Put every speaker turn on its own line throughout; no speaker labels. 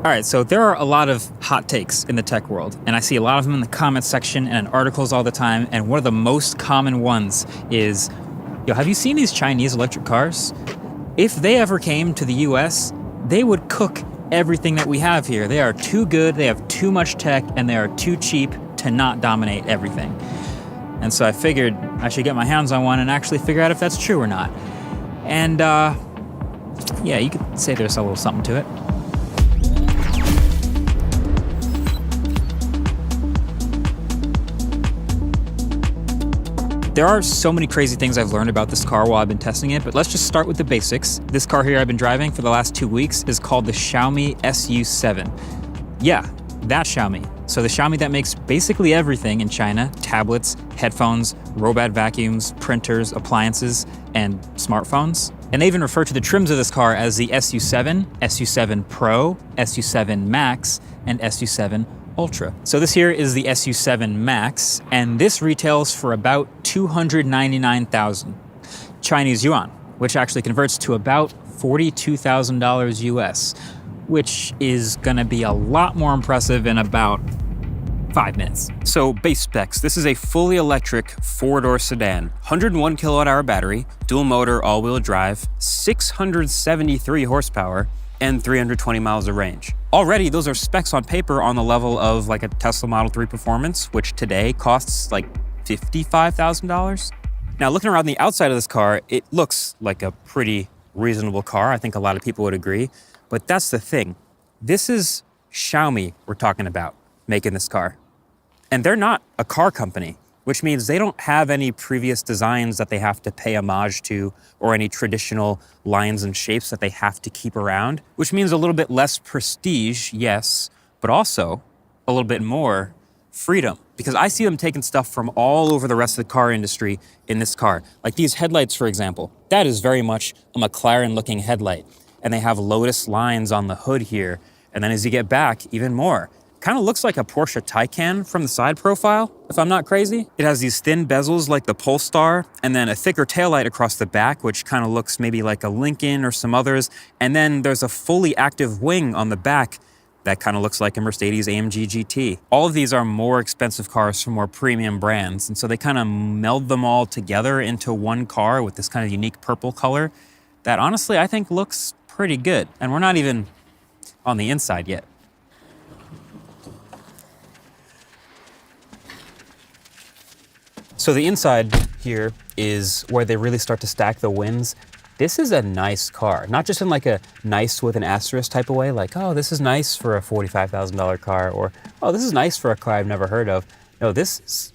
All right, so there are a lot of hot takes in the tech world, and I see a lot of them in the comments section and in articles all the time, and one of the most common ones is, yo, have you seen these Chinese electric cars? If they ever came to the US, they would cook everything that we have here. They are too good, they have too much tech, and they are too cheap to not dominate everything. And so I figured I should get my hands on one and actually figure out if that's true or not. And yeah, you could say there's a little something to it. There are so many crazy things I've learned about this car while I've been testing it, but let's just start with the basics. This car here I've been driving for the last 2 weeks is called the Xiaomi SU7. Yeah, that Xiaomi. So the Xiaomi that makes basically everything in China: tablets, headphones, robot vacuums, printers, appliances, and smartphones. And they even refer to the trims of this car as the SU7, SU7 Pro, SU7 Max, and SU7 Ultra. So this here is the SU7 Max, and this retails for about 299,000 Chinese yuan, which actually converts to about $42,000 US, which is gonna be a lot more impressive in about 5 minutes. So base specs, this is a fully electric 4-door sedan, 101 kilowatt hour battery, dual motor, all-wheel drive, 673 horsepower, and 320 miles of range. Already, those are specs on paper on the level of like a Tesla Model 3 Performance, which today costs like $55,000. Now, looking around the outside of this car, it looks like a pretty reasonable car. I think a lot of people would agree, but that's the thing. This is Xiaomi we're talking about making this car. And they're not a car company, which means they don't have any previous designs that they have to pay homage to or any traditional lines and shapes that they have to keep around, which means a little bit less prestige, yes, but also a little bit more freedom. Because I see them taking stuff from all over the rest of the car industry in this car. Like these headlights, for example, that is very much a McLaren-looking headlight. And they have Lotus lines on the hood here. And then as you get back, even more. Kind of looks like a Porsche Taycan from the side profile, if I'm not crazy. It has these thin bezels like the Polestar, and then a thicker taillight across the back, which kind of looks maybe like a Lincoln or some others. And then there's a fully active wing on the back that kind of looks like a Mercedes AMG GT. All of these are more expensive cars from more premium brands, and so they kind of meld them all together into one car with this kind of unique purple color that honestly I think looks pretty good. And we're not even on the inside yet. So the inside here is where they really start to stack the wins. This is a nice car, not just in like a nice with an asterisk type of way, like, oh, this is nice for a $45,000 car, or, oh, this is nice for a car I've never heard of. No, this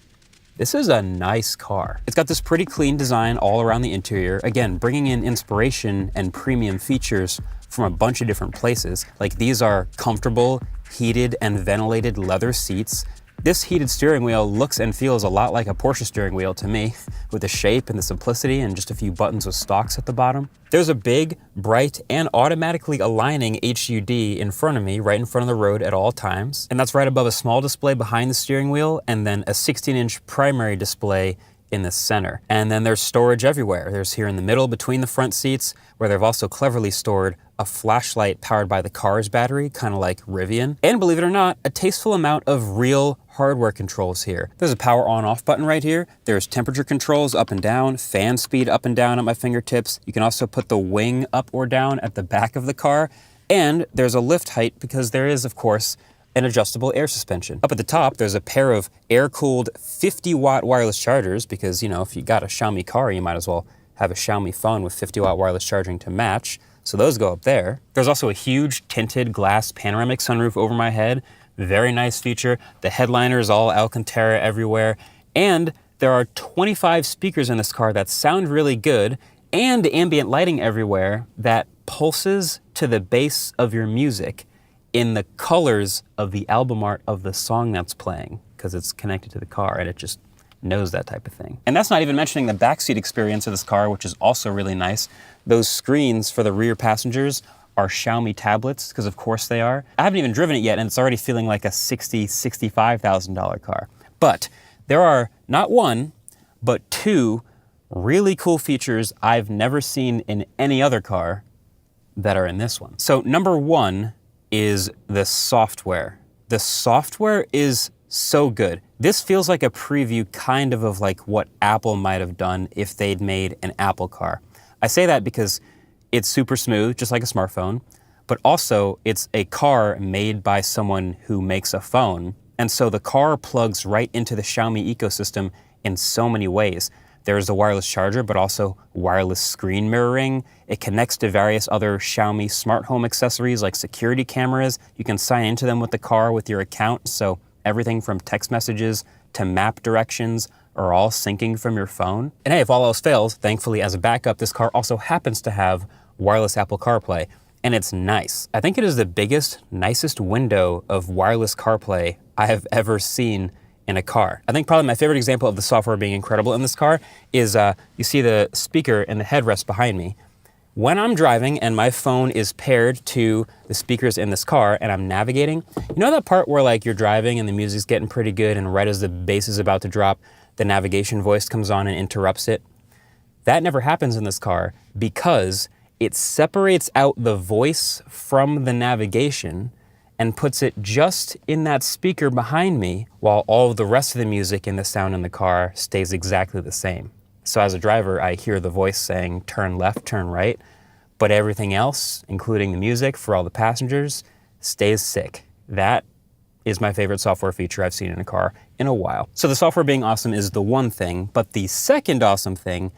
is a nice car. It's got this pretty clean design all around the interior. Again, bringing in inspiration and premium features from a bunch of different places. Like these are comfortable, heated and ventilated leather seats. This heated steering wheel looks and feels a lot like a Porsche steering wheel to me, with the shape and the simplicity and just a few buttons with stalks at the bottom. There's a big, bright, and automatically aligning HUD in front of me, right in front of the road at all times. And that's right above a small display behind the steering wheel, and then a 16-inch primary display in the center. And then there's storage everywhere. There's here in the middle between the front seats, where they've also cleverly stored a flashlight powered by the car's battery, kind of like Rivian. And believe it or not, a tasteful amount of real hardware controls here. There's a power on-off button right here. There's temperature controls up and down, fan speed up and down at my fingertips. You can also put the wing up or down at the back of the car. And there's a lift height because there is, of course, an adjustable air suspension. Up at the top, there's a pair of air-cooled 50-watt wireless chargers because, you know, if you got a Xiaomi car, you might as well have a Xiaomi phone with 50-watt wireless charging to match. So those go up there. There's also a huge tinted glass panoramic sunroof over my head. Very nice feature. The headliner is all Alcantara everywhere. And there are 25 speakers in this car that sound really good, and ambient lighting everywhere that pulses to the bass of your music in the colors of the album art of the song that's playing, because it's connected to the car and it just knows that type of thing. And that's not even mentioning the backseat experience of this car, which is also really nice. Those screens for the rear passengers are Xiaomi tablets, because of course they are. I haven't even driven it yet, and it's already feeling like a $65,000 car. But there are not one, but two really cool features I've never seen in any other car that are in this one. So number one is the software. The software is so good. This feels like a preview kind of like what Apple might have done if they'd made an Apple car. I say that because it's super smooth, just like a smartphone, but also it's a car made by someone who makes a phone. And so the car plugs right into the Xiaomi ecosystem in so many ways. There's a wireless charger, but also wireless screen mirroring. It connects to various other Xiaomi smart home accessories like security cameras. You can sign into them with the car with your account, so everything from text messages to map directions are all syncing from your phone. And hey, if all else fails, thankfully as a backup, this car also happens to have wireless Apple CarPlay, and it's nice. I think it is the biggest, nicest window of wireless CarPlay I have ever seen in a car. I think probably my favorite example of the software being incredible in this car is you see the speaker and the headrest behind me. When I'm driving and my phone is paired to the speakers in this car and I'm navigating, you know that part where like you're driving and the music's getting pretty good and right as the bass is about to drop, the navigation voice comes on and interrupts it? That never happens in this car because it separates out the voice from the navigation and puts it just in that speaker behind me while all of the rest of the music and the sound in the car stays exactly the same. So as a driver, I hear the voice saying, turn left, turn right, but everything else, including the music for all the passengers, stays sick. That is my favorite software feature I've seen in a car in a while. So the software being awesome is the one thing, but the second awesome thing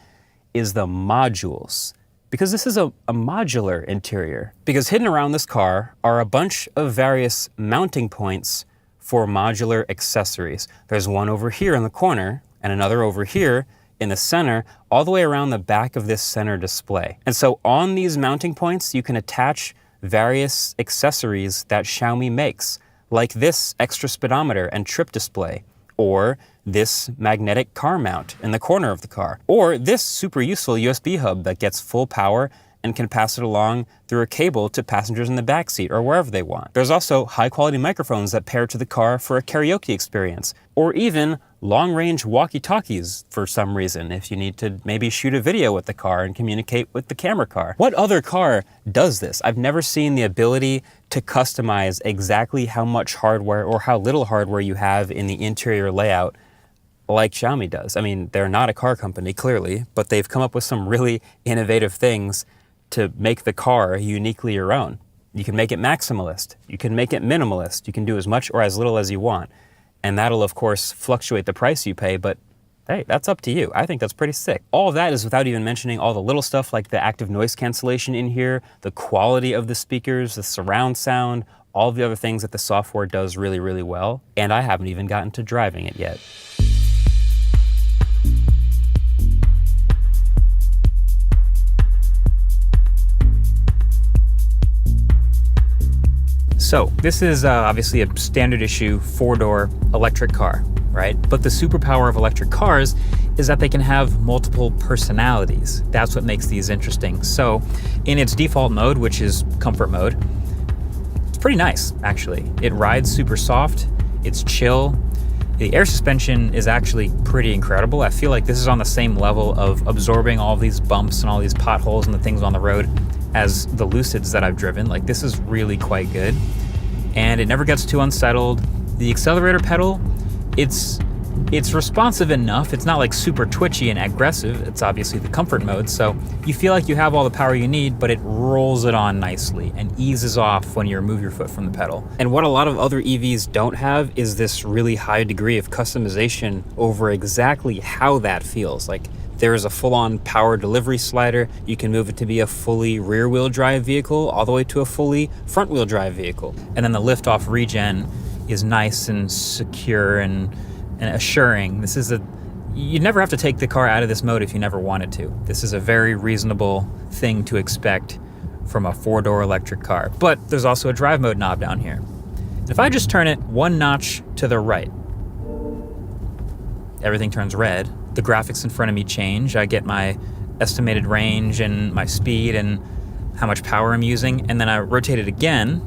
is the modules. Because this is a modular interior. Because hidden around this car are a bunch of various mounting points for modular accessories. There's one over here in the corner and another over here in the center, all the way around the back of this center display. And so on these mounting points, you can attach various accessories that Xiaomi makes, like this extra speedometer and trip display, or this magnetic car mount in the corner of the car, or this super useful USB hub that gets full power and can pass it along through a cable to passengers in the back seat or wherever they want. There's also high-quality microphones that pair to the car for a karaoke experience, or even long-range walkie-talkies for some reason if you need to maybe shoot a video with the car and communicate with the camera car. What other car does this? I've never seen the ability to customize exactly how much hardware or how little hardware you have in the interior layout like Xiaomi does. I mean, they're not a car company, clearly, but they've come up with some really innovative things to make the car uniquely your own. You can make it maximalist, you can make it minimalist, you can do as much or as little as you want. And that'll, of course, fluctuate the price you pay, but hey, that's up to you. I think that's pretty sick. All of that is without even mentioning all the little stuff like the active noise cancellation in here, the quality of the speakers, the surround sound, all the other things that the software does really, really well. And I haven't even gotten to driving it yet. So this is obviously a standard issue 4-door electric car, right? But the superpower of electric cars is that they can have multiple personalities. That's what makes these interesting. So in its default mode, which is comfort mode, it's pretty nice, actually. It rides super soft, it's chill. The air suspension is actually pretty incredible. I feel like this is on the same level of absorbing all these bumps and all these potholes and the things on the road as the Lucids that I've driven. Like, this is really quite good. And it never gets too unsettled. The accelerator pedal, it's responsive enough. It's not like super twitchy and aggressive. It's obviously the comfort mode, so you feel like you have all the power you need, but it rolls it on nicely and eases off when you remove your foot from the pedal. And what a lot of other EVs don't have is this really high degree of customization over exactly how that feels. Like, there is a full-on power delivery slider. You can move it to be a fully rear-wheel drive vehicle all the way to a fully front-wheel drive vehicle. And then the lift-off regen is nice and secure and assuring. You never have to take the car out of this mode if you never wanted to. This is a very reasonable thing to expect from a 4-door electric car. But there's also a drive mode knob down here. If I just turn it one notch to the right, everything turns red. The graphics in front of me change. I get my estimated range and my speed and how much power I'm using. And then I rotate it again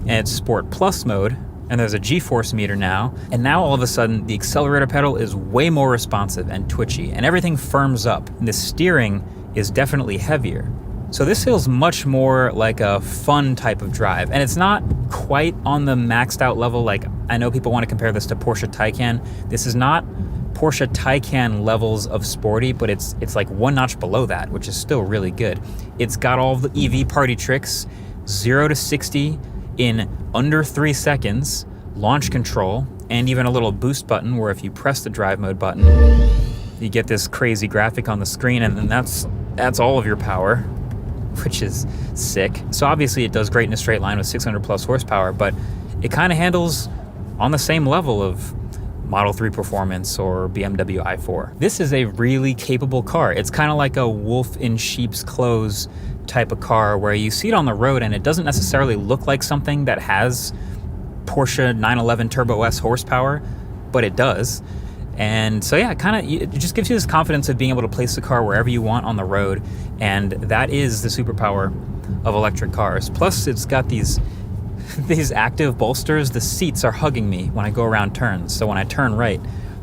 and it's Sport Plus mode. And there's a G-force meter now. And now all of a sudden the accelerator pedal is way more responsive and twitchy and everything firms up. And the steering is definitely heavier. So this feels much more like a fun type of drive, and it's not quite on the maxed out level. Like, I know people want to compare this to Porsche Taycan. This is not Porsche Taycan levels of sporty, but it's like one notch below that, which is still really good. It's got all the EV party tricks, 0 to 60 in under 3 seconds, launch control, and even a little boost button where if you press the drive mode button, you get this crazy graphic on the screen, and then that's all of your power, which is sick. So obviously it does great in a straight line with 600 plus horsepower, but it kind of handles on the same level of Model 3 Performance or BMW i4. This is a really capable car. It's kind of like a wolf in sheep's clothes type of car where you see it on the road and it doesn't necessarily look like something that has Porsche 911 Turbo S horsepower, but it does. And so yeah, it just gives you this confidence of being able to place the car wherever you want on the road, and that is the superpower of electric cars. Plus, it's got these active bolsters. The seats are hugging me when I go around turns. So when I turn right,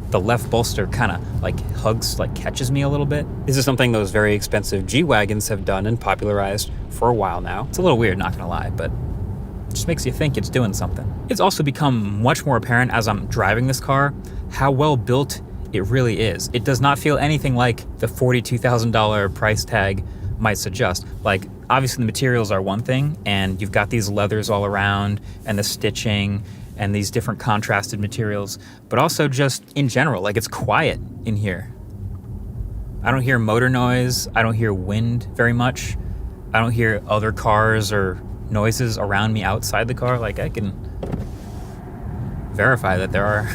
the left bolster kind of like hugs, like catches me a little bit. This is something those very expensive G-Wagons have done and popularized for a while now. It's a little weird, not gonna lie, but it just makes you think it's doing something. It's also become much more apparent as I'm driving this car how well built it really is. It does not feel anything like the $42,000 price tag might suggest. Like, obviously the materials are one thing, and you've got these leathers all around and the stitching and these different contrasted materials, but also just in general, like, it's quiet in here. I don't hear motor noise. I don't hear wind very much. I don't hear other cars or noises around me outside the car. Like, I can verify that there are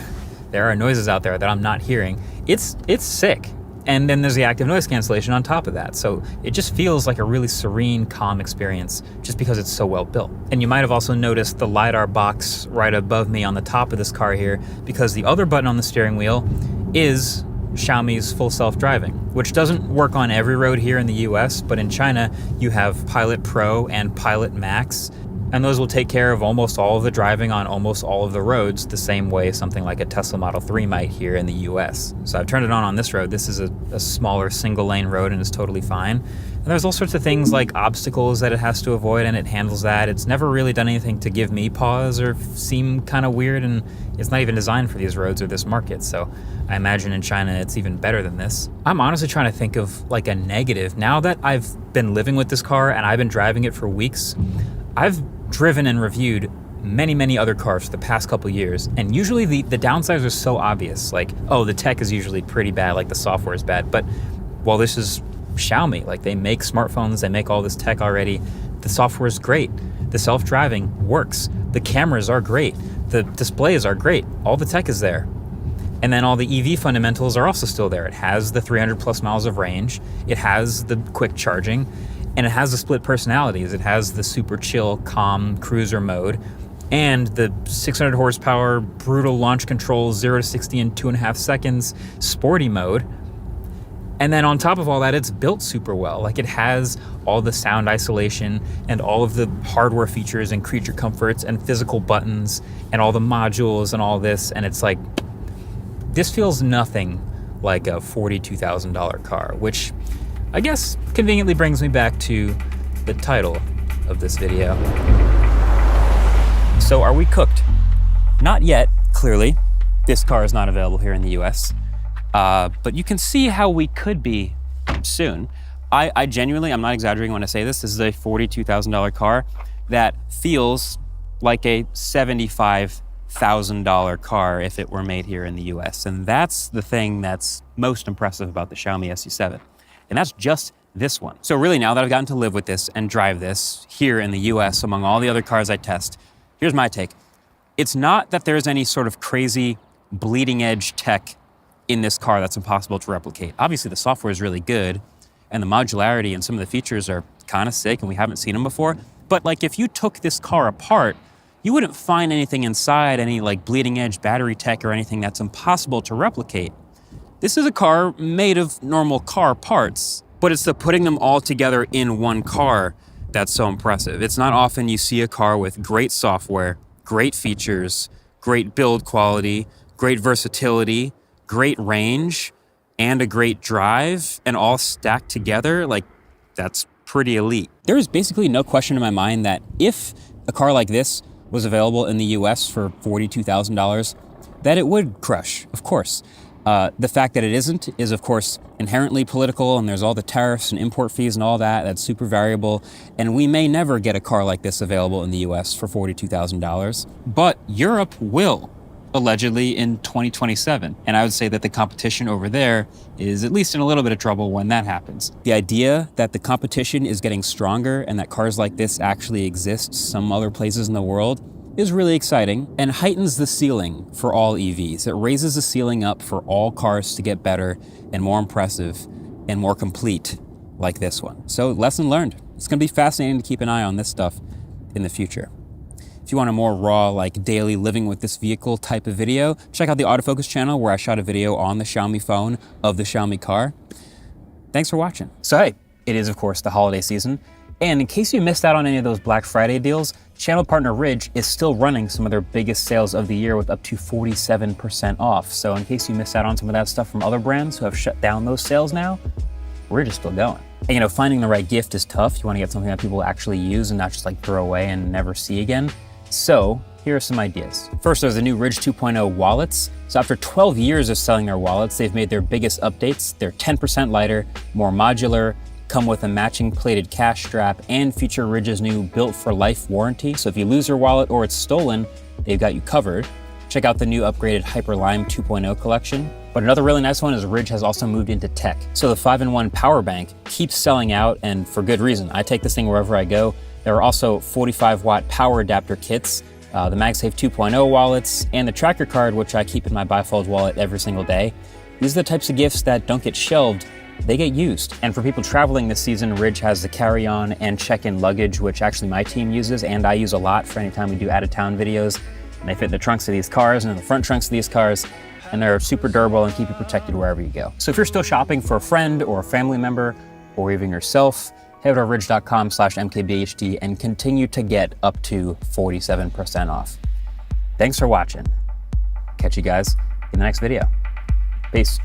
noises out there that I'm not hearing. It's sick. And then there's the active noise cancellation on top of that. So it just feels like a really serene, calm experience just because it's so well built. And you might have also noticed the LiDAR box right above me on the top of this car here, because the other button on the steering wheel is Xiaomi's full self-driving, which doesn't work on every road here in the US, but in China, you have Pilot Pro and Pilot Max, and those will take care of almost all of the driving on almost all of the roads the same way something like a Tesla Model 3 might here in the US. So I've turned it on this road. This is a smaller single lane road and is totally fine. And there's all sorts of things like obstacles that it has to avoid, and it handles that. It's never really done anything to give me pause or seem kind of weird, and it's not even designed for these roads or this market. So I imagine in China it's even better than this. I'm honestly trying to think of like a negative. Now that I've been living with this car and I've been driving it for weeks, I've driven and reviewed many other cars for the past couple years, and usually the downsides are so obvious. Like, oh, the tech is usually pretty bad, like the software is bad, but well, this is Xiaomi. Like, they make smartphones, they make all this tech already. The software is great. The self-driving works. The cameras are great. The displays are great. All the tech is there. And then all the EV fundamentals are also still there. It has the 300 plus miles of range. It has the quick charging. And it has the split personalities. It has the super chill, calm cruiser mode and the 600 horsepower, brutal launch control, 0 to 60 in 2.5 seconds, sporty mode. And then on top of all that, it's built super well. Like, it has all the sound isolation and all of the hardware features and creature comforts and physical buttons and all the modules and all this. And it's like, this feels nothing like a $42,000 car, which I guess conveniently brings me back to the title of this video. So are we cooked? Not yet, clearly. This car is not available here in the US. But you can see how we could be soon. I genuinely, I'm not exaggerating when I say this is a $42,000 car that feels like a $75,000 car if it were made here in the US. And that's the thing that's most impressive about the Xiaomi SU7. And that's just this one. So really, now that I've gotten to live with this and drive this here in the US among all the other cars I test, here's my take. It's not that there's any sort of crazy bleeding edge tech in this car that's impossible to replicate. Obviously the software is really good and the modularity and some of the features are kind of sick and we haven't seen them before. But like, if you took this car apart, you wouldn't find anything inside, any like bleeding edge battery tech or anything that's impossible to replicate. This is a car made of normal car parts, but it's the putting them all together in one car that's so impressive. It's not often you see a car with great software, great features, great build quality, great versatility, great range, and a great drive, and all stacked together. Like, that's pretty elite. There is basically no question in my mind that if a car like this was available in the US for $42,000, that it would crush, of course. The fact that it isn't is, of course, inherently political, and there's all the tariffs and import fees and all that. That's super variable, and we may never get a car like this available in the US for $42,000. But Europe will, allegedly, in 2027. And I would say that the competition over there is at least in a little bit of trouble when that happens. The idea that the competition is getting stronger and that cars like this actually exist some other places in the world is really exciting and heightens the ceiling for all EVs. It raises the ceiling up for all cars to get better and more impressive and more complete like this one. So lesson learned. It's gonna be fascinating to keep an eye on this stuff in the future. If you want a more raw, like daily living with this vehicle type of video, check out the autofocus channel where I shot a video on the Xiaomi phone of the Xiaomi car. Thanks for watching. So hey, it is of course the holiday season. And in case you missed out on any of those Black Friday deals, channel partner Ridge is still running some of their biggest sales of the year with up to 47% off. So in case you missed out on some of that stuff from other brands who have shut down those sales now, Ridge is still going. And you know, finding the right gift is tough. You want to get something that people actually use and not just like throw away and never see again. So here are some ideas. First, there's the new Ridge 2.0 wallets. So after 12 years of selling their wallets, they've made their biggest updates. They're 10% lighter, more modular, come with a matching plated cash strap, and feature Ridge's new Built for Life warranty. So if you lose your wallet or it's stolen, they've got you covered. Check out the new upgraded Hyper Lime 2.0 collection. But another really nice one is Ridge has also moved into tech. So the 5-in-1 power bank keeps selling out, and for good reason. I take this thing wherever I go. There are also 45-watt power adapter kits, the MagSafe 2.0 wallets, and the tracker card, which I keep in my bifold wallet every single day. These are the types of gifts that don't get shelved, they get used. And for people traveling this season, Ridge has the carry-on and check-in luggage, which actually my team uses and I use a lot for anytime we do out-of-town videos. And they fit in the trunks of these cars and in the front trunks of these cars, and they're super durable and keep you protected wherever you go. So if you're still shopping for a friend or a family member, or even yourself, head over to ridge.com/mkbhd and continue to get up to 47% off. Thanks for watching. Catch you guys in the next video. Peace.